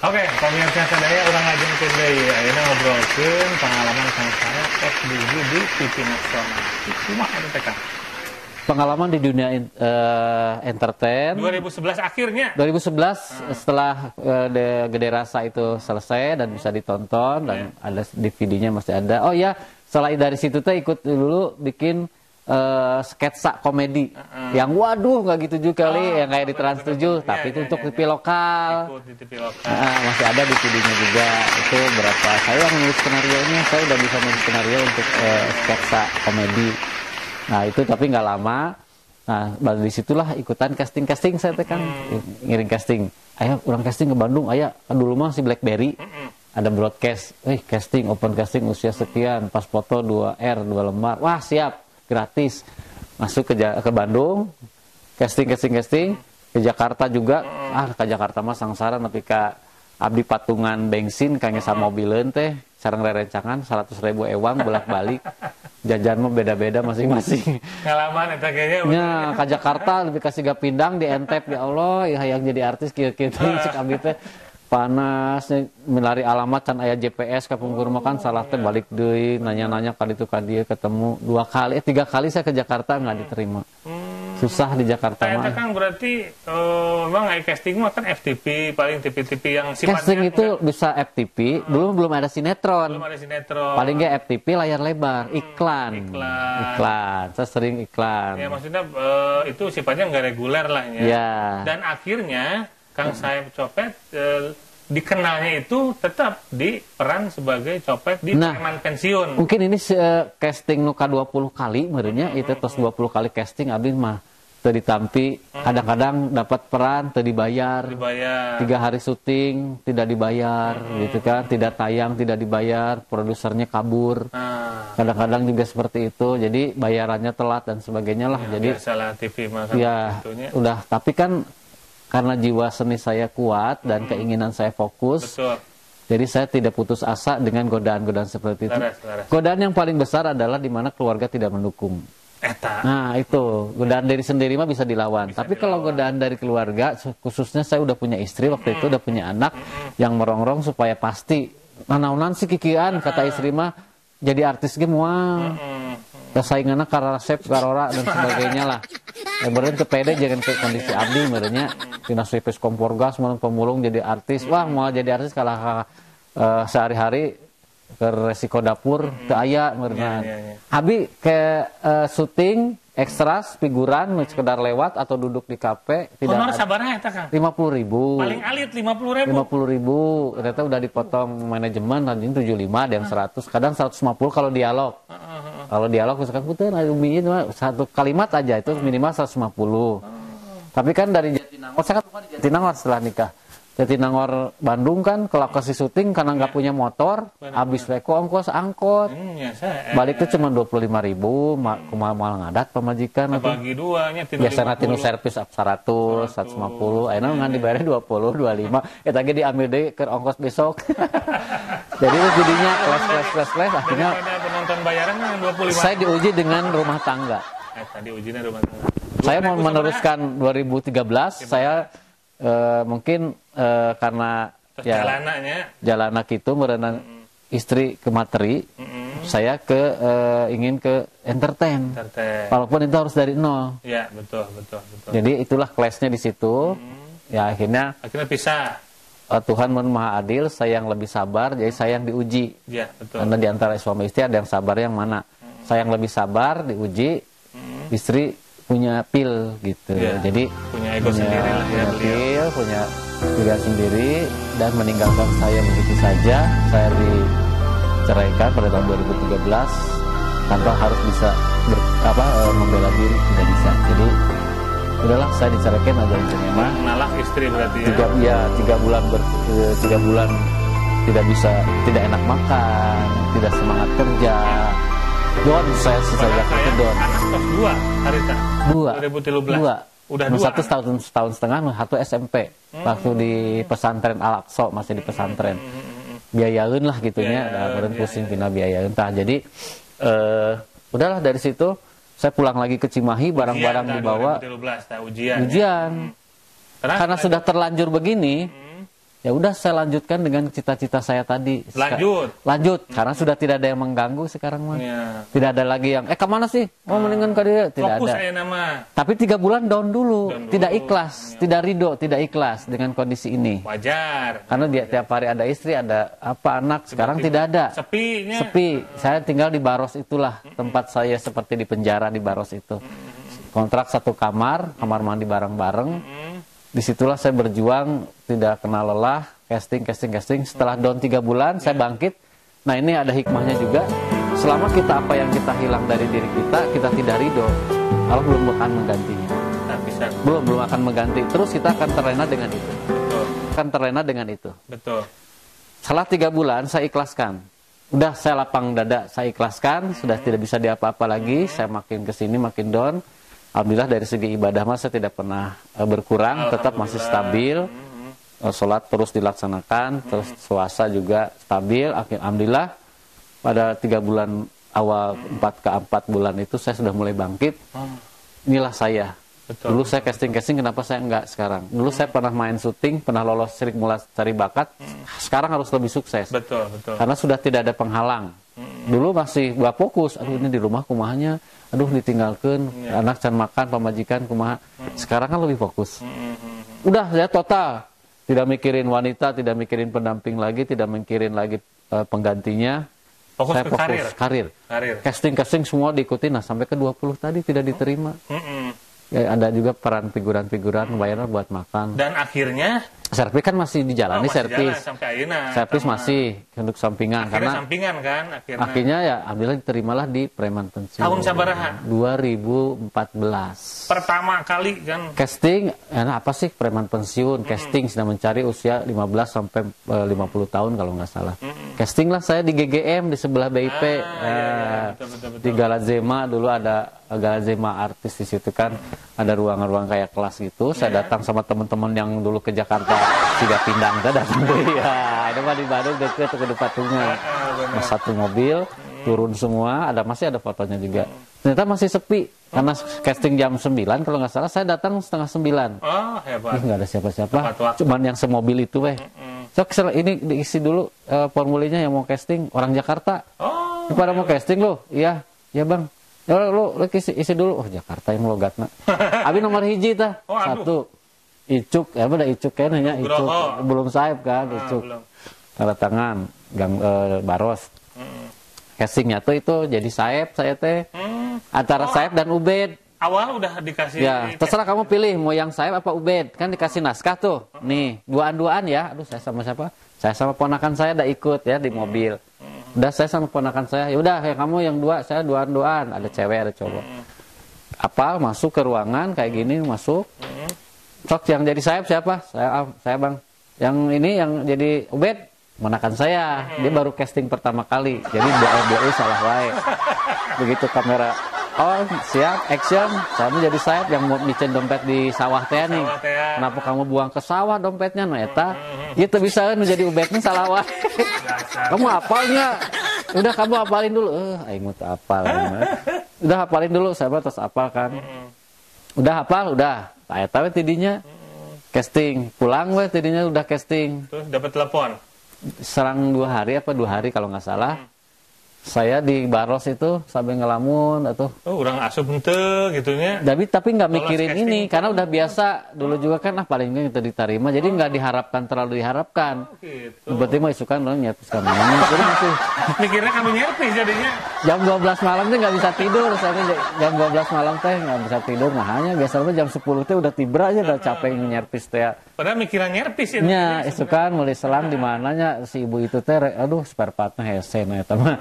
Oke, pemirsa sadaya orang ngajengkeun deui ayeuna ngobrolkeun pengalaman kang saya tos diuji di TV nasional. Kumaha eta teh Kang? Pengalaman di dunia entertain 2011 akhirnya. 2011 setelah Gede Rasa itu selesai dan bisa ditonton dan ada DVD-nya masih ada. Oh ya, selain dari situ tuh ikut dulu bikin sketsa komedi yang waduh nggak gitu juga kali yang kayak di Trans 7 tapi itu untuk TV lokal. Ikut di TV lokal. Masih ada DVD-nya juga. Itu berapa saya yang nulis skenario-nya, saya udah bisa nulis skenario untuk sketsa komedi. Nah itu tapi nggak lama. Nah dari situlah ikutan casting saya tekan ngiring casting. Ayo orang casting ke Bandung. Ayo dulu mah si BlackBerry ada broadcast. Casting open casting usia sekian. Pas foto 2R 2 lembar. Wah siap gratis. Masuk ke Bandung. Casting ke Jakarta juga. Ke Jakarta mah sangsara nepi ka abdi patungan bensin kangge samobileun teh sareng rerencangan 100.000 ewang bolak-balik. Jajan mah beda-beda masing-masing. Pengalaman eta kayaknya. Ya, ke Jakarta lebih kasih gak pindang di Entep ya Allah, ya yang jadi artis kieu-kieu cek abdi teh panas melari alamat can aya GPS ka pungkur mah kan salah teh balik deui nanya-nanya ka ditu ka dieu ketemu 3 kali saya ke Jakarta nggak diterima. Susah di Jakarta mah. Eta Kang berarti memang casting mah kan FTP paling TV-TV yang sifatnya casting itu bisa FTP, dulu belum ada sinetron. Belum ada sinetron. Paling nggak FTP layar lebar, iklan. Saya sering iklan. Ya maksudnya itu sifatnya nggak reguler lah ya. Ya. Dan akhirnya Kang Saep Copet dikenalnya itu tetap di peran sebagai copet di preman pensiun. Mungkin ini casting nuka 20 kali merenya itu tos 20 kali casting abdi mah teu ditampi, kadang-kadang dapat peran teu dibayar. 3 hari syuting tidak dibayar gitu kan, tidak tayang tidak dibayar, produsernya kabur. Kadang-kadang juga seperti itu. Jadi bayarannya telat dan sebagainya lah. Ya, jadi salah TV mah kan ya, udah tapi kan karena jiwa seni saya kuat dan keinginan saya fokus. Betul. Jadi saya tidak putus asa dengan godaan-godaan seperti itu. Laras. Godaan yang paling besar adalah di mana keluarga tidak mendukung. Nah itu, godaan dari sendiri mah bisa dilawan. Tapi kalau godaan dari keluarga, khususnya saya udah punya istri waktu itu, udah punya anak yang merongrong supaya pasti. Naon sih kikian, kata istri mah, jadi artis ge moal. Sainganna karena Rasep, Karora dan sebagainya lah. Beren kepede jangan ke kondisi abdi merenya tina service kompor gas mulai pemulung jadi artis. Wah mau jadi artis kalah sehari-hari ke resiko dapur teu aya meureunna. Abi ke syuting ekstras figuran sekedar lewat atau duduk di kafe tidak. Honor sabaraha eta Kang? 50.000. Paling alit 50.000. 50.000. Ternyata udah dipotong manajemen tadi 75 ada yang 100, kadang 150 kalau dialog. Kalau dialog misalkan puteun satu kalimat aja itu minimal 150. Tapi kan dari Jatinangor, saya kan di Jatinangor setelah nikah. Jatinangor Bandung kan kalau kasih syuting karena nggak punya motor, habis reko ongkos angkot. Balik tuh cuma 25.000, kumaha ngadat pemajikan atau bagi duanya biasanya tinu servis 100, 150, ayeuna ngan dibayar 20, 25. Eta ge diambil deui keur ongkos besok. Jadi jadinya kelas akhirnya penonton bayaran 25. Saya diuji dengan rumah tangga. Diujinya rumah tangga. Saya mau meneruskan 2013, saya mungkin karena jalanak itu merenang istri ke materi, saya ingin ke entertain. Walaupun itu harus dari nol. Ya betul. Jadi itulah kelasnya di situ. Ya akhirnya pisah. Tuhan Maha Adil, saya yang lebih sabar, jadi saya yang diuji. Ya betul. Karena di antara suami istri ada yang sabar yang mana? Saya yang lebih sabar diuji, istri punya pil gitu. Jadi punya ego sendiri lah ya, pil, punya pilihan sendiri dan meninggalkan saya begitu saja. Saya diceraikan pada tahun 2013 tanpa harus bisa membela diri, tidak bisa. Jadi udahlah saya diceraikan aja memang. Nalak istri berarti ya. 3 bulan tidak bisa, tidak enak makan, tidak semangat kerja. Don saya sejak itu don. Anak kelas 2 harita. 2013. Udah 2. Satu setahun setengah, satu SMP. Waktu di pesantren Al-Aqsa, masih di pesantren. Biayaeun lah gitunya, kemudian pusing pindah biayaeun tah. Jadi udahlah dari situ saya pulang lagi ke Cimahi, barang-barang dibawa. 2013 ujian. Karena sudah terlanjur begini, ya udah saya lanjutkan dengan cita-cita saya tadi. Lanjut, karena sudah tidak ada yang mengganggu sekarang mah. Ya. Tidak ada lagi yang kemana sih? Mau mendingan ke dia? Tidak Fokus ada. nama. Tapi 3 bulan down dulu. Tidak ikhlas, tidak ridho, tidak ikhlas dengan kondisi ini. Wajar. Karena dia tiap hari ada istri, ada apa anak. Sekarang tidak ada. Sepi. Saya tinggal di Baros itulah tempat saya seperti di penjara di Baros itu. Kontrak 1 kamar mandi bareng-bareng. Disitulah saya berjuang, tidak kenal lelah, casting. Setelah down 3 bulan, saya bangkit. Nah ini ada hikmahnya juga. Selama kita apa yang kita hilang dari diri kita tidak ridho, Allah belum akan menggantinya. Belum akan mengganti. Terus kita akan terlena dengan itu. Betul. Setelah 3 bulan, saya ikhlaskan. Udah saya lapang dada, saya ikhlaskan. Sudah tidak bisa diapa-apa lagi. Saya makin kesini, makin down. Alhamdulillah dari segi ibadah saya tidak pernah berkurang, tetap masih stabil. Sholat terus dilaksanakan, terus puasa juga stabil. Alhamdulillah pada 3 bulan awal 4 bulan itu saya sudah mulai bangkit. Inilah saya. Dulu saya casting, kenapa saya enggak sekarang? Dulu saya pernah main syuting, pernah lolos Sri Mulat cari bakat. Sekarang harus lebih sukses. Betul. Karena sudah tidak ada penghalang. Dulu masih gak fokus, aduh ini di rumah kumahanya, aduh ditinggalkan, anak can makan, pemajikan kumaha. Sekarang kan lebih fokus. Udah saya total, tidak mikirin wanita, tidak mikirin pendamping lagi, tidak mikirin lagi penggantinya. Saya fokus karir. Casting semua diikuti, nah sampai ke 20 tadi tidak diterima. Ya, ada juga peran figuran-figuran bayar buat makan. Dan akhirnya servis kan masih dijalani, servis masih untuk sampingan. Akhirnya sampingan kan akhirnya ya alhamdulillah diterimalah di preman pensiun. Tahun sabaraha? 2014. Pertama kali kan casting, apa sih preman pensiun? Casting sedang mencari usia 15 sampai 50 tahun kalau nggak salah. Casting lah saya di GGM di sebelah BIP. Betul. Di Galazema dulu ada Galazema artis di situ kan, ada ruangan-ruangan kayak kelas gitu. Saya datang sama teman-teman yang dulu ke Jakarta, Siga Pindang kita datang deh. Ya, ada mah di Bandung deket ke Depatungan. Satu mobil turun semua, masih ada fotonya juga. Ternyata masih sepi karena casting jam 9 kalau nggak salah, saya datang setengah 9. Oh, hebat. Nggak ada siapa-siapa, cuman yang semobil itu So, ini diisi dulu formulirnya yang mau casting orang Jakarta. Pada mau casting lo, iya bang. Ya lo isi dulu. Oh Jakarta yang logatna. Abi nomor hiji tah. 1. Icuk, ada Icuk kayaknya Icuk. Belum Saib kan, Icuk. Tanda tangan, Gang Baros. Castingnya tuh itu jadi Saib, saya teh. Antara Saib dan Ubed. Awal udah dikasih. Ya, terserah kamu pilih mau yang Saib apa Ubed. Kan dikasih naskah tuh. Nih, duaan ya. Aduh, saya sama siapa? Saya sama ponakan saya udah ikut ya di mobil. Udah saya sama ponakan saya, ya udah kayak kamu yang 2, saya duaan. Ada cewek, ada cowok. Apa masuk ke ruangan kayak gini masuk. Sok yang jadi Saib siapa? Saya bang. Yang ini yang jadi Ubed, ponakan saya. Dia baru casting pertama kali. Jadi BLBU salah wae. Begitu kamera. Oh siap, action. Saya jadi Saib yang mau micen dompet di sawah teh nih. Kenapa kamu buang ke sawah dompetnya? No eta. Gitu bisa menjadi Ubednya salah wae. Kamu hafalnya? Udah kamu hafalin dulu. Aing mah hafal. Udah hafalin dulu, saya terus hafal kan. Udah hafal, udah. Saya tahu tidinya casting. Pulang weh tidinya udah casting. Terus dapat telepon. Serang 2 hari kalau nggak salah. Saya di Baros itu sampai ngelamun atau orang asup henteu gitunya. Tapi nggak mikirin ini karena udah biasa dulu juga kan paling nggak kita diterima jadi nggak terlalu diharapkan. Gitu. Berarti mah isukan orang nyerpis kamarnya. Jadi masih mikirnya kami nyerpis jadinya. Jam 12 malam tuh nggak bisa tidur, soalnya jam 12 malam teh nggak bisa tidur. Makanya biasanya jam 10 teh udah tiba aja udah capek nyerpis teh. Padahal mikiran nyerpis ya. Nya isukan mulai selang di mananya si ibu itu teh aduh spare partnya hese eta mah.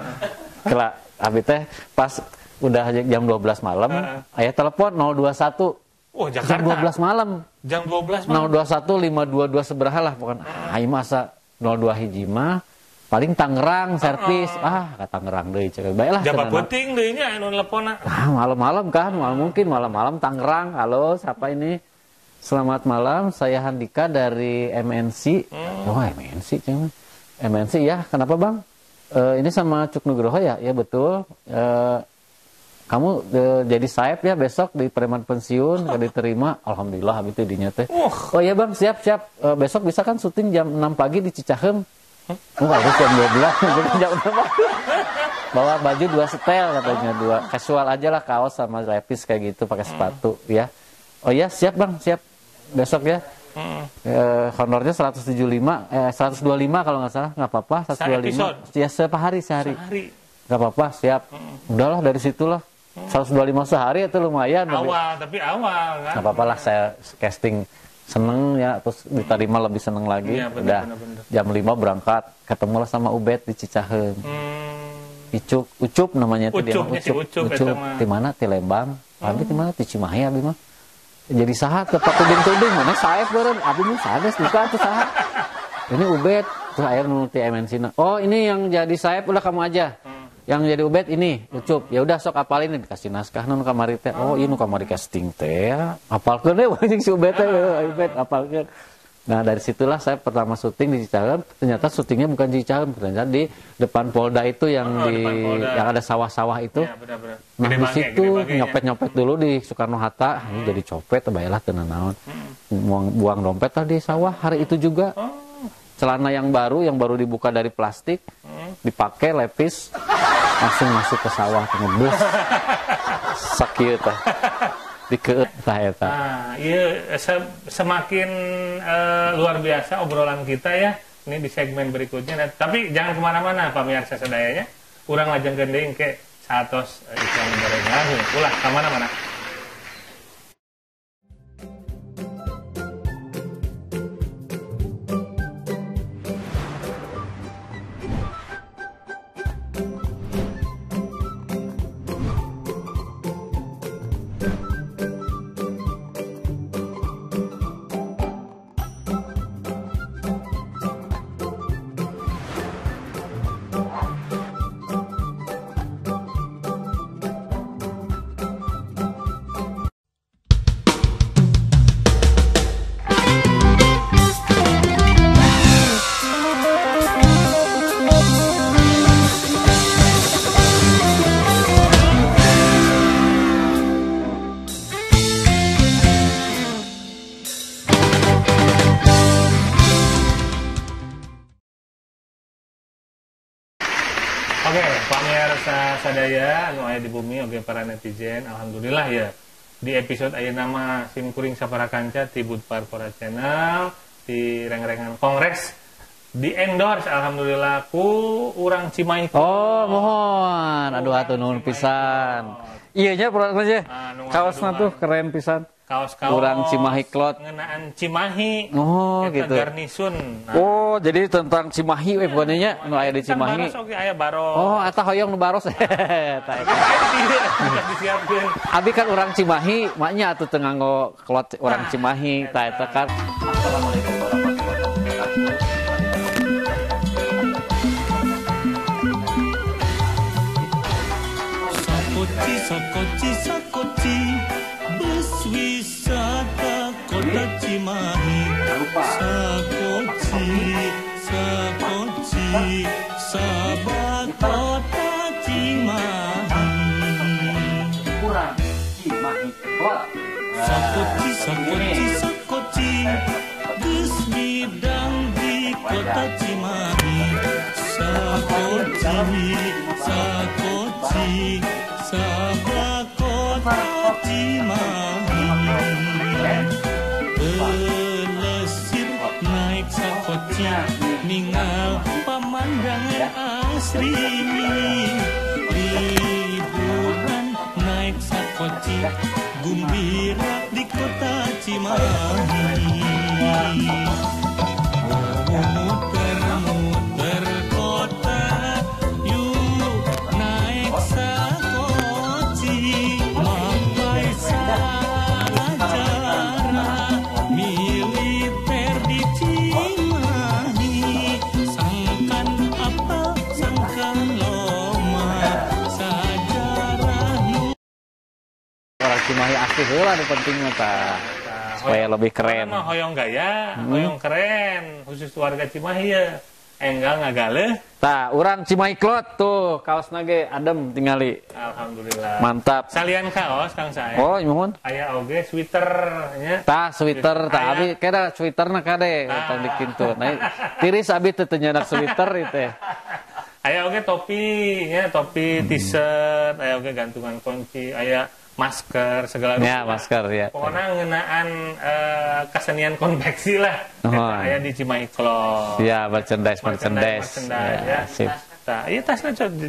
Kela abi teh pas udah jam 12 malam, aya telepon 021. Oh, Jakarta. Jam 12 malam. Jam 12 malam. 021 522 seberaha lah pokoknya. Aing masa 02 hiji mah paling Tangerang servis. Ka Tangerang deui ceuk. Baiklah. Jaba penting deui nya anu teleponna. Malam-malam kan, mungkin malam-malam Tangerang. Halo, siapa ini? Selamat malam, saya Handika dari MNC. Oh, MNC cuman. MNC ya, kenapa Bang? Ini sama Cuk Nugroho ya? Ya betul. kamu jadi saeb ya besok di preman pensiun, kalau diterima, alhamdulillah habis itu dinya teh. Oh iya bang, siap. Besok bisa kan syuting jam 6 pagi di Cicahem. Oh harus jam 12, jam 6 pagi. Bawa baju 2 setel katanya, 2 casual aja lah, kaos sama levis kayak gitu, pakai sepatu ya. Oh iya siap bang, siap. Besok ya. Honornya 125, 125 kalau nggak salah, nggak apa-apa, 125. Ya sehari. Nggak apa-apa, siap. Udahlah dari situlah. 125 sehari itu lumayan. Tapi awal kan. Nggak apa-apa lah, saya casting seneng ya, terus diterima lebih seneng lagi. Iya, udah jam 5 berangkat, ketemulah sama Ubed di Cicahem. Ucup namanya itu dia. Ucup. Di mana? Di Lembang. Abi di mana? Di Cimahi abi mah. Jadi sahat ke tuding mana saeb beureun. Abi mah sades duka atuh sahat. Ini Ubed, terus aya nu ti MNC. Oh, ini yang jadi saeb udah kamu aja. Yang jadi Ubed ini, Ucup. Ya udah sok apalin, dikasih naskah nu kamari teh. Oh, ieu nu kamari casting teh. Apalkeun we anjing si Ubed teh, Ubed apalkeun. Nah, dari situlah saya pertama syuting di Cicahem. Ternyata syutingnya bukan di Cicahem, ternyata di depan Polda itu yang yang ada sawah-sawah itu. Ya, benar. Nah, di situ nyopet-nyopet dulu di Soekarno Hatta. Ini jadi copet, bayalah tenan naon. Buang dompet lah di sawah hari itu juga. Celana yang baru dibuka dari plastik, dipakai levis, langsung masuk ke sawah ngebus. Sakit teh. Dikeut tah eta. Nah, iya semakin luar biasa obrolan kita ya. Ini di segmen berikutnya. Tapi jangan kemana-mana pamirsa sadayanya. Urang lajeng gending ke satos iklan barengan. Ulah ka mana-mana. Oke, pamirsa sadaya anu aya di bumi, oke para netizen, alhamdulillah ya. Di episode ayeuna mah simkuring saparakanca ti Budpar Pora Channel di reng-rengan Kongres di endorse alhamdulillah ku urang Cimahi. Oh, mohon. Aduh atuh nuhun pisan. Iya nya produknya. Kaosna tuh keren pisan. Kaos-kaos urang Cimahi Cloth ngenaan Cimahi. Oh, gitu. Garnisun. Nah. Oh, jadi tentang Cimahi we pokoknya nya nu aya di Cimahi. Baros oke aya baros. Oh, eta hoyong nu baros. Eta. Disiapkeun. Abi kan urang Cimahi, maknya atuh teu nganggo cloth urang Cimahi, tah eta kan. Assalamualaikum warahmatullahi wabarakatuh. Sakoci bus wisata kota Cimahi. Sakoci sabak kota Cimahi. Urang Cimahi Cloth. Sakoci bus bidang di kota Cimahi. Sakoci sabak kota Cimahi. Pelesir naik sakoci ningal pemandangan asri. Liburan naik sakoci gumbira di kota Cimahi. Muter-muter kota yuk naik sakoci. Mampai sacara militer di Cimahi. Sangkan apa sangkan loma sajarah nu. Orang Cimahi asli heula nu penting mah tah. Supaya lebih keren. Mah hoyong gaya, hoyong keren, khusus warga Cimahi ya. enggal ngagaleh. Tah, urang Cimahi Cloth tuh kaosna ge adem tingali. Alhamdulillah. Mantap. Salian kaos Kang Saep. Oh, mohon. Aya oge sweater nya. Tah, sweater, tah Aya. abi keda sweaterna kade tong dikintu. Nah, tiris abi teu nyeuneup sweater ieu teh. Aya oge topi nya, topi t-shirt, aya oge gantungan kunci, aya masker segala Ya, masker ya. Pokoknya ngenaan kesenian konveksi lah. Oh. Eta aya di Cimahi Cloth. Ya, merchandise. Merchandise, Ya, sip. Nah, iya tasnya coba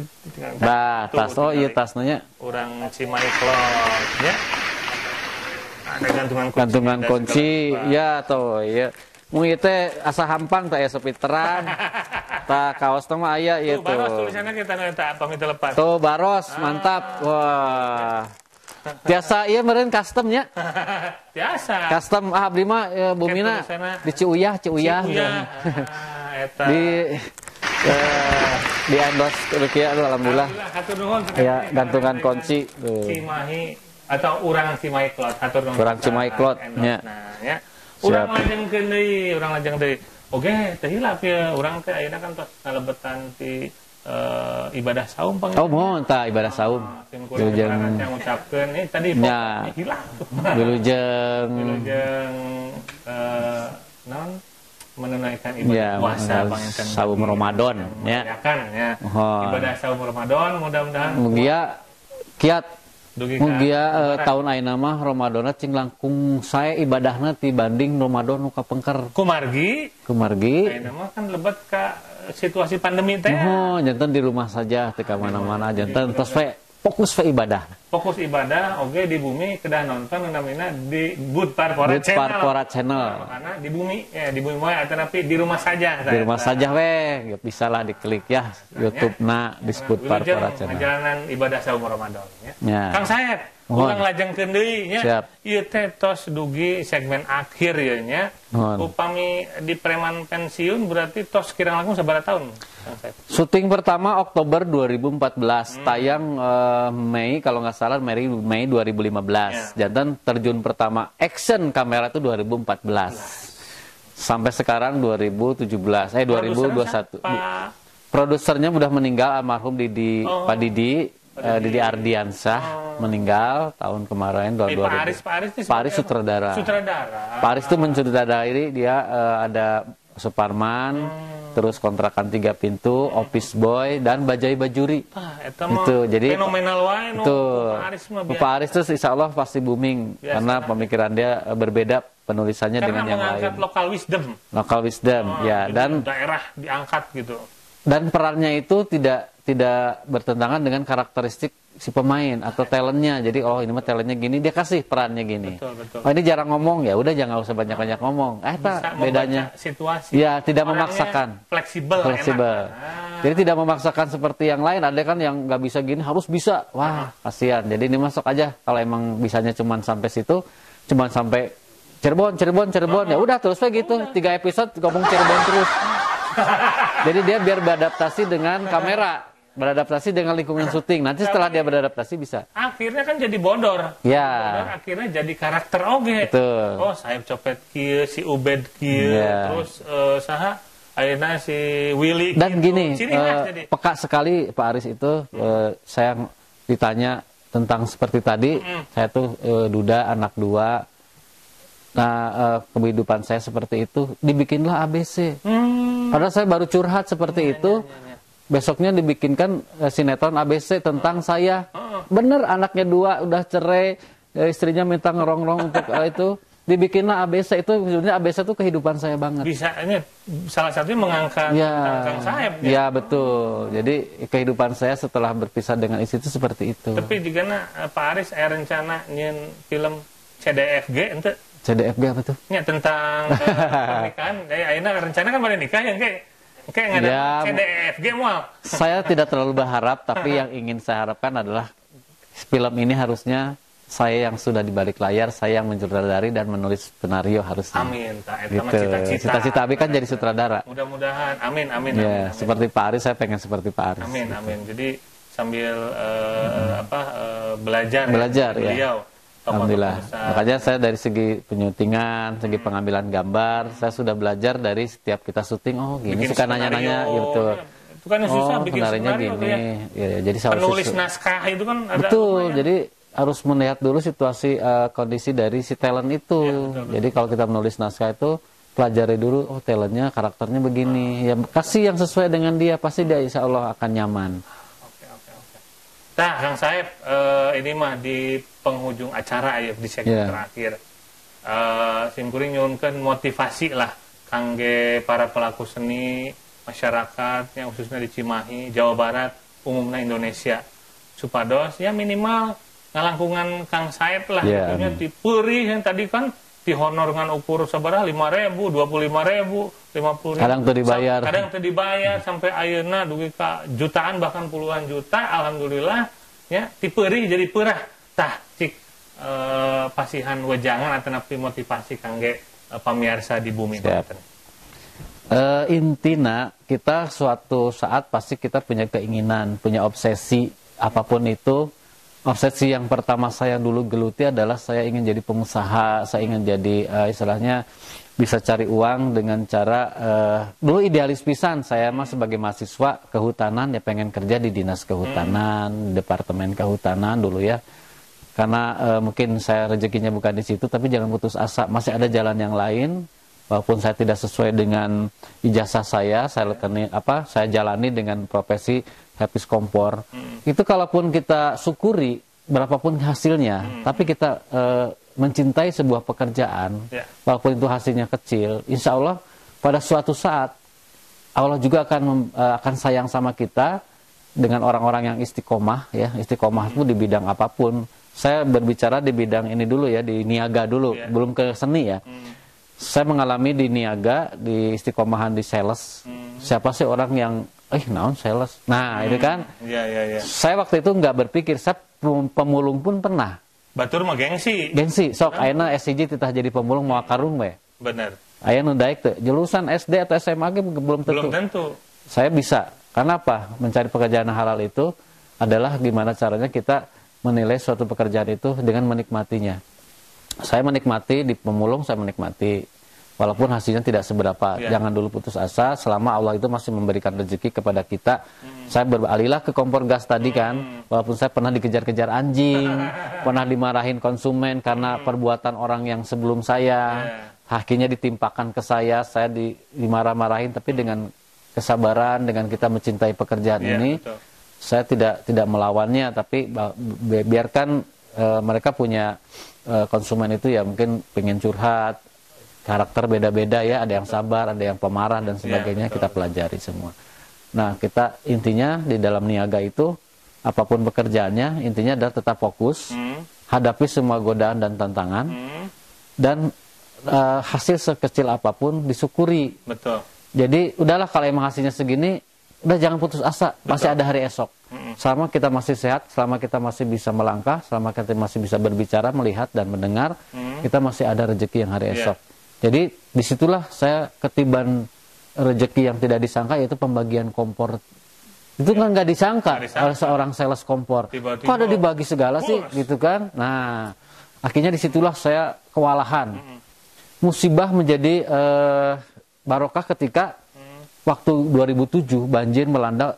Bah, tas oh iya tasnya nya. Orang Cimahi Cloth ya. Ada gantungan kunci. Ya tuh, ya. Mun ieu teh asa hampang teh aya sweateran. Tah kaosna mah aya ieu Tuh, baros tuh. tulisannya kita eta pamit lepas. Tuh baros, mantap. Wah. Biasa ieu meureun custom nya. Biasa. Custom abdi mah bumina tulisanna. di Ciuyah. Ciuyah. Eta. Di endorse rupiah alhamdulillah. Hatur nuhun. Ya, gantungan kunci. Tuh. Cimahi atau urang Cimahi Cloth. Hatur nuhun. Urang Cimahi Cloth, nya. Nah, ya. Urang lajengkeun deui, urang lajeng deui. Oge, teh hilap ya, urang teh ayeuna kan tos ngalebetan ti ibadah saum panggil. Oh, mohon tah ibadah saum. Wilujeng ngucapkeun ini tadi Ya. hilap. Wilujeng Wilujeng naon menunaikan ibadah Ya, puasa panginten saum Ramadan ya. Merayakan ya. Oh. Ibadah saum Ramadan mudah-mudahan Mugia kiat dugi ka Mugia Lebaran. tahun ayeuna mah Ramadana cing langkung sae ibadahna dibanding Ramadan nu kapengker kumargi kumargi. ayeuna mah kan lebet ka situasi pandemi teh. Oh, janten di rumah saja teu ka mana-mana janten tos we fokus we ibadah. Fokus ibadah oge di bumi kedah nonton namina di Budpar Pora Di Channel. Parpora Channel. Karena di bumi ya di bumi mah tapi di rumah saja. Di rumah saja we, ya bisa lah diklik ya YouTube-na disebut Parpora Channel. Perjalanan ibadah saum Ramadan ya. Ya. Kang Saep, Mohon. urang lajengkeun deui nya. Siap. Ieu teh tos dugi segmen akhir ya nya. Mohon. Upami di preman pensiun berarti tos kirang langkung sabaraha tahun Kang Saep? Syuting pertama Oktober 2014, tayang Mei kalau nggak salah Mei 2015. Jantan terjun pertama action kamera itu 2014. Sampai sekarang 2017, 2021. Pak Produsernya udah meninggal almarhum Pak Didi, Didi Ardiansyah meninggal tahun kemarin 2000. Pak Aris ini Pak Aris sutradara. Sutradara. Pak Aris itu mensutradarai dia ada Suparman, terus kontrakan 3 pintu, Office Boy dan Bajai Bajuri. Ah, eta mah Itu jadi fenomenal wae nu itu Pak Aris mah biasa. Pak Aris itu insya Allah pasti booming Biasa. karena pemikiran dia berbeda penulisannya Karena dengan yang mengangkat lain. local wisdom. Local wisdom ya Jadi dan daerah diangkat gitu. perannya itu tidak bertentangan dengan karakteristik si pemain atau talentnya. Jadi oh ini mah talentnya gini dia kasih perannya gini. Betul. Oh ini jarang ngomong ya udah jangan usah banyak-banyak ngomong. Bisa Pak bedanya. membaca situasi. Ya tidak Orangnya memaksakan. Fleksibel. Fleksibel. Enak. Jadi tidak memaksakan seperti yang lain. Ada kan yang nggak bisa gini harus bisa. Wah kasihan. Jadi ini masuk aja. Kalau emang bisanya cuma sampai situ, cuma sampai Cirebon. Ya udah terus kayak gitu. 3 episode ngomong Cirebon terus. Jadi dia biar beradaptasi dengan kamera, beradaptasi dengan lingkungan syuting. Nanti setelah dia beradaptasi bisa. Akhirnya kan jadi bodor. Ya. Bodor akhirnya jadi karakter oge. Betul. Oh, Saeb copet kieu, si Ubed kieu, Ya. terus saha ayeuna si Willy Dan kieu. gini, Ciri khas jadi. peka sekali Pak Aris itu, saya ditanya tentang seperti tadi, saya tuh duda anak 2. Nah, kehidupan saya seperti itu, dibikinlah ABC. Padahal saya baru curhat seperti itu, besoknya dibikinkan sinetron ABC tentang saya. Bener, anaknya 2 udah cerai, istrinya minta ngerongrong untuk itu. Dibikinlah ABC itu, sebenarnya ABC itu kehidupan saya banget. Bisa ini salah satunya mengangkat tentang Kang Saeb. Ya betul. Jadi kehidupan saya setelah berpisah dengan istri itu seperti itu. Tapi juga Pak Aris aya rencana nyeun film CDFG ente CDFG apa tuh? nya tentang pernikahan. Ayeuna rencana kan pada nikah yang kayak nggak ada Ya, CDFG moal. Saya tidak terlalu berharap, tapi yang ingin saya harapkan adalah film ini harusnya saya yang sudah di balik layar, saya yang menjurudari dan menulis skenario harusnya. Amin. Eta mah Gitu. cita-cita. Cita-cita Abi kan jadi sutradara. Mudah-mudahan. Amin. Ya, seperti Pak Aris, saya pengen seperti Pak Aris. Amin. Jadi sambil belajar Belajar, ya. beliau. Alhamdulillah. besar. Makanya saya dari segi penyuntingan, segi pengambilan gambar, saya sudah belajar dari setiap kita syuting. Oh, gini Bikin suka nanya-nanya skenario. gitu. Ya, itu kan yang susah Oh, bikin skenarionya skenario tuh gini. ya. Ya, jadi saya Penulis harus naskah itu kan ada betul. lumayan. Jadi harus melihat dulu situasi kondisi dari si talent itu. Ya, betul. Jadi kalau kita menulis naskah itu pelajari dulu, oh talentnya karakternya begini. Ya kasih yang sesuai dengan dia, pasti dia insya Allah akan nyaman. Oke. Nah, Kang Saep, ini mah di penghujung acara ya di segmen Ya. terakhir. Simkuring nyunkeun motivasi lah kangge para pelaku seni masyarakat yang khususnya di Cimahi, Jawa Barat, umumnya Indonesia. Supados ya minimal ngalangkungan Kang Saep lah Ya, tentunya di peurih yang tadi kan di honor ngan ukur sabaraha 5.000, 25.000, 50.000. Kadang teu dibayar. Kadang teu dibayar sampai ayeuna dugi ka jutaan bahkan puluhan juta. Alhamdulillah ya ti peurih jadi peurah. Tah cik pasihan wejangan atau napi motivasi kangge pamiarsa di bumi Siap. Banten. Intina kita suatu saat pasti kita punya keinginan, punya obsesi apapun itu. Obsesi yang pertama saya dulu geluti adalah saya ingin jadi pengusaha, saya ingin jadi istilahnya bisa cari uang dengan cara dulu idealis pisan saya mah sebagai mahasiswa kehutanan ya pengen kerja di dinas kehutanan, departemen kehutanan dulu ya. Karena mungkin saya rezekinya bukan di situ, tapi jangan putus asa, masih ada jalan yang lain. Walaupun saya tidak sesuai dengan ijazah saya jalani dengan profesi habis kompor. Itu kalaupun kita syukuri berapapun hasilnya, tapi kita mencintai sebuah pekerjaan, Ya. walaupun itu hasilnya kecil, insya Allah pada suatu saat Allah juga akan sayang sama kita dengan orang-orang yang istiqomah, ya istiqomah itu di bidang apapun. Saya berbicara di bidang ini dulu ya, di niaga dulu, Ya. belum ke seni ya. Saya mengalami di niaga, di istiqomahan di sales. Siapa sih orang yang, naon sales? Nah, itu kan. Iya. Saya waktu itu nggak berpikir, saya pemulung pun pernah. Batur mah gengsi. Gengsi, sok, ayeuna SCG titah jadi pemulung mau karung we. Bener. Aya nu daek teu, jurusan SD atau SMA ge belum tentu. Belum tentu. Saya bisa. Karena apa? Mencari pekerjaan halal itu adalah gimana caranya kita menilai suatu pekerjaan itu dengan menikmatinya. Saya menikmati di pemulung, saya menikmati walaupun hasilnya tidak seberapa. Ya. Jangan dulu putus asa selama Allah itu masih memberikan rezeki kepada kita. Saya beralihlah ke kompor gas tadi kan, walaupun saya pernah dikejar-kejar anjing, pernah dimarahin konsumen karena perbuatan orang yang sebelum saya. Akhirnya ditimpakan ke saya dimarah-marahin, tapi dengan kesabaran, dengan kita mencintai pekerjaan Iya, ini, betul. saya tidak melawannya, tapi biarkan mereka punya konsumen itu ya mungkin pengen curhat, karakter beda-beda ya, ada yang sabar, ada yang pemarah dan sebagainya, betul. kita pelajari semua. Nah, kita intinya di dalam niaga itu apapun pekerjaannya, intinya adalah tetap fokus, hadapi semua godaan dan tantangan, dan hasil sekecil apapun disyukuri. Betul. Jadi udahlah kalau emang hasilnya segini, udah jangan putus asa, masih ada hari esok. Selama kita masih sehat, selama kita masih bisa melangkah, selama kita masih bisa berbicara, melihat dan mendengar, kita masih ada rezeki yang hari esok. Jadi disitulah saya ketiban rezeki yang tidak disangka, yaitu pembagian kompor. Itu kan nggak disangka oleh seorang sales kompor. Tiba-tiba, Kok ada dibagi segala sih, bos. gitu kan? Nah, akhirnya disitulah saya kewalahan. Musibah menjadi barokah ketika waktu 2007 banjir melanda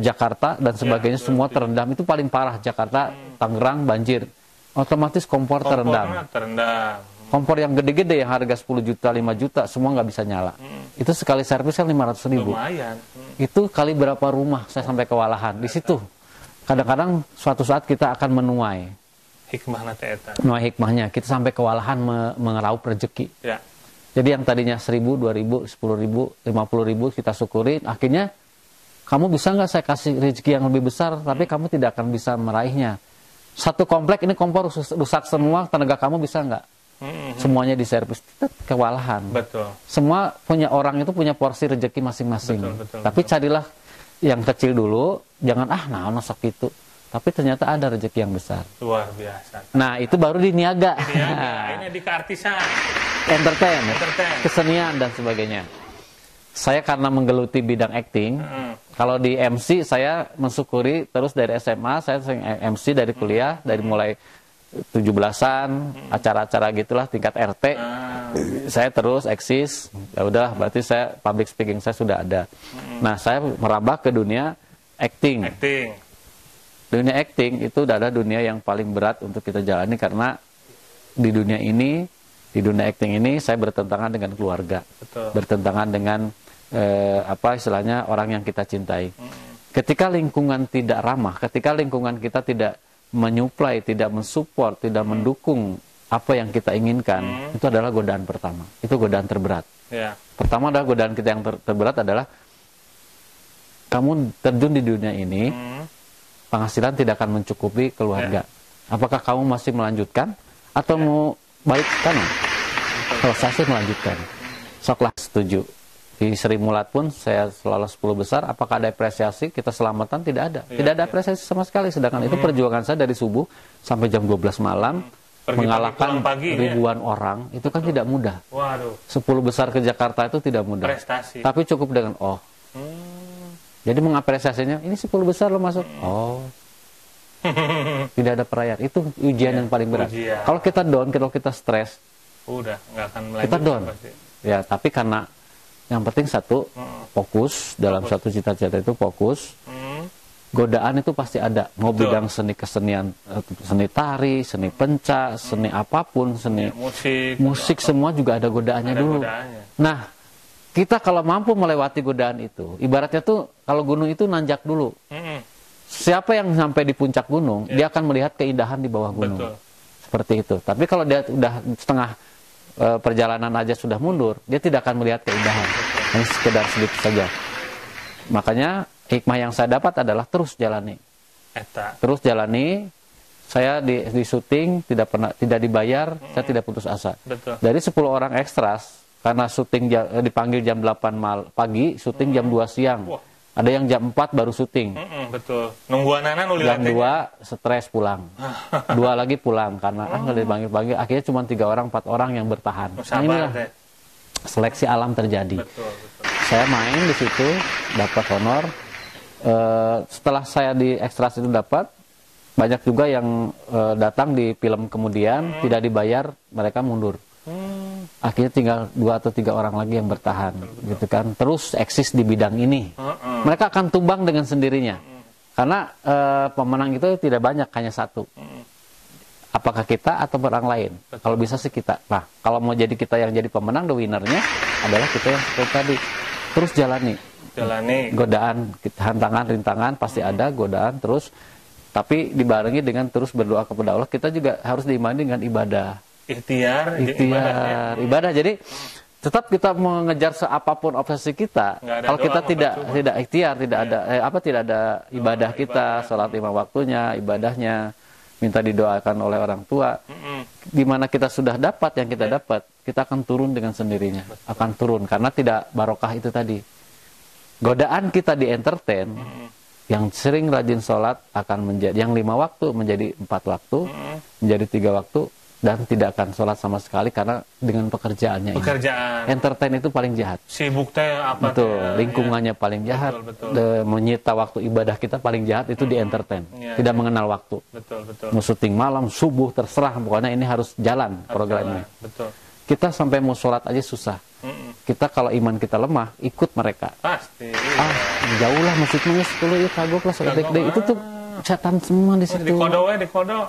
Jakarta dan sebagainya, semua terendam. Itu paling parah, Jakarta, Tangerang banjir. Otomatis kompor terendam. Kompornya terendam. Kompor yang gede-gede yang harga 10 juta, 5 juta, semua nggak bisa nyala. Itu sekali servis kan 500.000. Lumayan. Itu kali berapa rumah saya sampai kewalahan. Di situ kadang-kadang suatu saat kita akan menuai. Hikmahna teh eta. Menuai hikmahnya. Kita sampai kewalahan mengeraup rezeki. Ya. Jadi yang tadinya 1.000, 2.000, 10.000, 50.000 kita syukurin. Akhirnya kamu bisa nggak saya kasih rezeki yang lebih besar, tapi kamu tidak akan bisa meraihnya. Satu komplek ini kompor rusak semua, tenaga kamu bisa nggak? Semuanya diservis, kewalahan. Betul. Semua punya orang itu punya porsi rezeki masing-masing. Betul, Tapi carilah yang kecil dulu, jangan nah sok itu. Tapi ternyata ada rezeki yang besar. Luar biasa. Nah, itu baru di niaga. Ini di keartisan. Entertain, Entertain. kesenian dan sebagainya. Saya karena menggeluti bidang acting, kalau di MC saya mensyukuri terus dari SMA, saya sering MC dari kuliah, dari mulai 17-an, acara-acara gitulah tingkat RT. Saya terus eksis, ya udah berarti saya public speaking saya sudah ada. Nah, saya merambah ke dunia acting. Dunia acting itu adalah dunia yang paling berat untuk kita jalani karena di dunia acting ini saya bertentangan dengan keluarga. Betul. Bertentangan dengan istilahnya orang yang kita cintai. Ketika lingkungan tidak ramah, ketika lingkungan kita tidak menyuplai, tidak mensupport, tidak mendukung apa yang kita inginkan, itu adalah godaan pertama. Itu godaan terberat. Ya. Pertama adalah godaan kita yang terberat adalah kamu terjun di dunia ini, penghasilan tidak akan mencukupi keluarga. Apakah kamu masih melanjutkan atau mau balik kanan? Kalau saya sih melanjutkan. Soklah setuju. Di Sri Mulat pun saya selalu 10 besar. Apakah ada apresiasi? Kita selamatan tidak ada. Tidak ada apresiasi sama sekali. Sedangkan itu perjuangan saya dari subuh sampai jam 12 malam mengalahkan ribuan orang. Itu kan tidak mudah. Waduh. 10 besar ke Jakarta itu tidak mudah. Prestasi. Tapi cukup dengan Jadi mengapresiasinya, ini 10 besar lo masuk. Tidak ada perayaan. Itu ujian yang paling berat. Kalau kita down, kalau kita stres, udah nggak akan melanjutkan. kita down. Pasti. Ya, tapi karena yang penting satu, fokus dalam satu cita-cita itu fokus. Godaan itu pasti ada. Mau bidang seni kesenian, seni tari, seni pencak, seni apapun, seni musik semua juga ada godaannya dulu. Nah, kita kalau mampu melewati godaan itu, ibaratnya tuh kalau gunung itu nanjak dulu. Siapa yang sampai di puncak gunung, dia akan melihat keindahan di bawah gunung. Betul. Seperti itu. Tapi kalau dia udah setengah perjalanan aja sudah mundur, dia tidak akan melihat keindahan. Hanya sekedar sedikit saja. Makanya hikmah yang saya dapat adalah terus jalani. Terus jalani. Saya di syuting tidak dibayar, saya tidak putus asa. Betul. Dari 10 orang ekstras, karena syuting dipanggil jam 8 pagi, syuting jam 2 siang. Wah. Ada yang jam 4 baru syuting. Betul. Nungguan anak nuli Jam 2 stres pulang. 2 lagi pulang karena nggak dipanggil-panggil. Akhirnya cuma 3 orang, 4 orang yang bertahan. Nah, inilah seleksi alam terjadi. Betul. Saya main di situ, dapat honor. Setelah saya di ekstras itu dapat, banyak juga yang datang di film kemudian tidak dibayar, mereka mundur. Akhirnya tinggal 2 atau 3 orang lagi yang bertahan, gitu kan. Terus eksis di bidang ini. Mereka akan tumbang dengan sendirinya. Karena pemenang itu tidak banyak, hanya 1. Apakah kita atau orang lain? Kalau bisa sih kita. Nah, kalau mau jadi kita yang jadi pemenang, the winner-nya adalah kita yang seperti tadi. Terus jalani. Godaan, hantangan, rintangan pasti ada, godaan terus. Tapi dibarengi dengan terus berdoa kepada Allah, kita juga harus diimani dengan ibadah. Ikhtiar, ibadah. Jadi tetap kita mengejar seapapun obsesi kita. Kalau kita tidak ikhtiar, tidak ada ibadah kita, sholat 5 waktunya, ibadahnya, minta didoakan oleh orang tua. Di mana kita sudah dapat yang kita dapat, kita akan turun dengan sendirinya, akan turun karena tidak barokah itu tadi. Godaan kita di entertain, yang sering rajin sholat akan menjadi yang 5 waktu menjadi 4 waktu, menjadi 3 waktu. Dan tidak akan sholat sama sekali karena dengan pekerjaannya ini. Entertain itu paling jahat. Sibuk teh apa? Betul, lingkungannya paling jahat. Menyita waktu ibadah kita paling jahat itu di entertain. Tidak mengenal waktu. Mau syuting malam, subuh, terserah. Pokoknya ini harus jalan programnya. Kita sampai mau sholat aja susah. Kita kalau iman kita lemah, ikut mereka. Pasti. Jauh lah masjidnya 10 ya kagok lah sholat itu tuh. Setan semua di situ.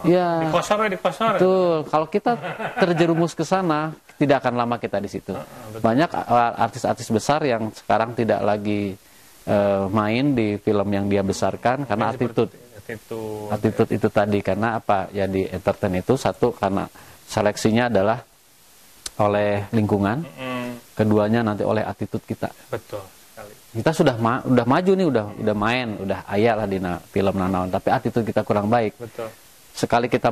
Ya. Dikosor. Betul. Kalau kita terjerumus ke sana, tidak akan lama kita di situ. Banyak artis-artis besar yang sekarang tidak lagi main di film yang dia besarkan karena attitude itu tadi. Karena apa? Ya di entertain itu satu karena seleksinya adalah oleh lingkungan, keduanya nanti oleh attitude kita. Betul. Kita sudah maju nih, udah main, udah ayat lah di film nanaon, tapi attitude kita kurang baik. Betul. Sekali kita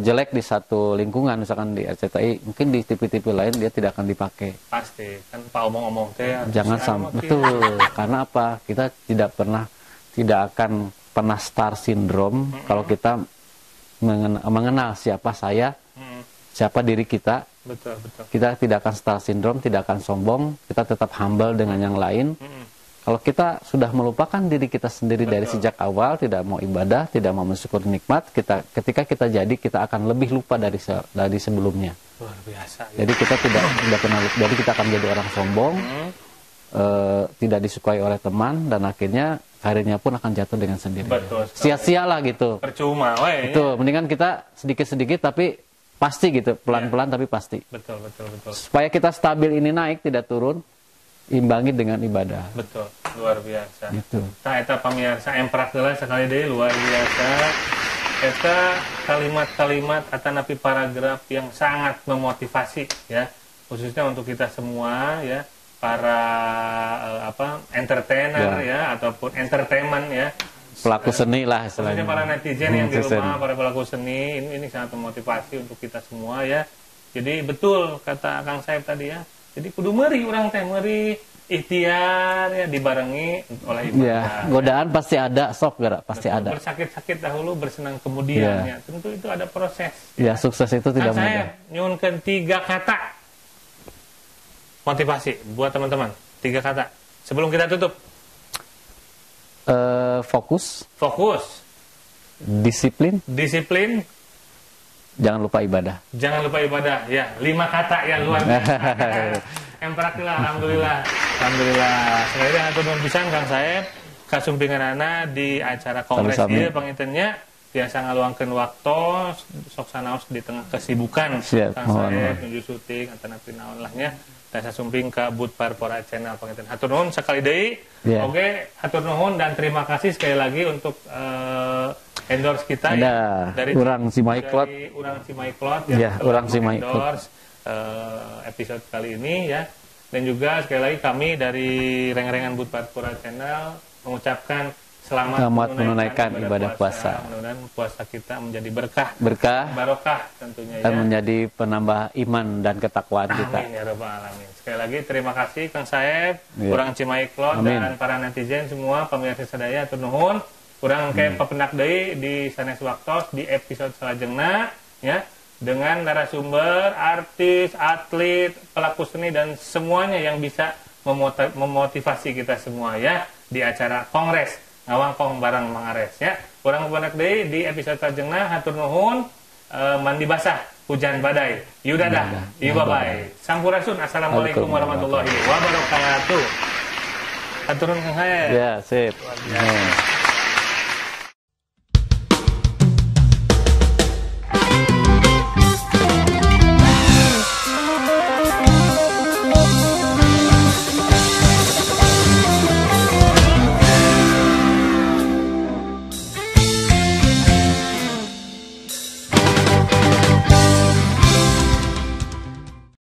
jelek di satu lingkungan, misalkan di RCTI, mungkin di TV-TV lain dia tidak akan dipakai. Pasti, kan Pak omong-omong teh. Jangan sampai, betul. Karena apa? Kita tidak akan pernah star syndrome kalau kita mengenal siapa saya, siapa diri kita. Betul. Kita tidak akan star syndrome, tidak akan sombong, kita tetap humble dengan yang lain. Kalau kita sudah melupakan diri kita sendiri dari Betul. sejak awal, tidak mau ibadah, tidak mau mensyukuri nikmat, ketika kita jadi, kita akan lebih lupa dari sebelumnya. Luar biasa. Ya. Jadi kita tidak pernah lupa, jadi kita akan jadi orang sombong, tidak disukai oleh teman, dan akhirnya karirnya pun akan jatuh dengan sendiri. Betul sekali. Sia-sia lah gitu. Percuma, weh. Itu mendingan kita sedikit-sedikit tapi pasti gitu, pelan-pelan tapi pasti. Betul, betul, betul. Supaya kita stabil ini naik, tidak turun, imbangi dengan ibadah. Betul, luar biasa. Gitu. Nah, eta pamirsa emprak heula sekali deui luar biasa. Eta kalimat-kalimat atau napi paragraf yang sangat memotivasi ya, khususnya untuk kita semua ya, para entertainer ya ataupun entertainment ya. Pelaku seni lah Khususnya istilahnya. para netizen yang di Netizen. rumah, para pelaku seni, ini sangat memotivasi untuk kita semua ya. Jadi betul kata Kang Saib tadi ya. Jadi kudu meuri urang teh, meuri ikhtiar ya dibarengi oleh ibadah. Ya, godaan pasti ada, sok gara pasti Betul, ada. bersakit-sakit dahulu, bersenang kemudian ya. Tentu itu ada proses. Ya, sukses itu tidak Kang mudah. Saib nyunkeun 3 kata motivasi buat teman-teman. 3 kata. Sebelum kita tutup. Fokus, Fokus, disiplin, disiplin, jangan lupa ibadah. jangan lupa ibadah. Ya, 5 kata ya luar biasa. Empraklah, alhamdulillah. Alhamdulillah. Sekali lagi hatur nuhun pisan Kang Saeb kasumpinganana di acara kongres Sami-sami. ieu pangintennya biasa ngaluangkeun waktu sok sanaos di tengah kesibukan Siap, Kang mohon, Saeb nuju syuting atau napi naon lah nya. Tasa sumping ka Bud Parpora Channel panginten. Hatur nuhun sekali deui. Ya. Oke, hatur nuhun dan terima kasih sekali lagi untuk endorse kita Ada Urang Simaiklot. dari Urang Simaiklot Ya, telah Urang Simaiklot. mengendorse, episode kali ini ya. Dan juga sekali lagi kami dari Reng-Rengan Bud Parpora Channel mengucapkan selamat menunaikan ibadah puasa. Mudah-mudahan puasa kita menjadi berkah, Berkah barokah tentunya dan ya. menjadi penambah iman dan ketakwaan kita. Amin ya rabbal alamin. Sekali lagi terima kasih Kang Saeb, Ya. Urang Cimahi-Klot Amin. dan para netizen semua pemirsa sadaya atur nuhun. Urang kayak pependak deui di sanes waktos di episode salajengna ya dengan narasumber, artis, atlet, pelaku seni dan semuanya yang bisa memotivasi kita semua ya di acara kongres ngawangkong bareng Mang Ares ya. Urang pependak deui di episode salajengna hatur nuhun. Mandi basah, hujan badai. Yudadah, bye. Sampurasun. Assalamualaikum warahmatullahi wabarakatuh. Haturun Kang Saeb. Ya, sip. Luar biasa.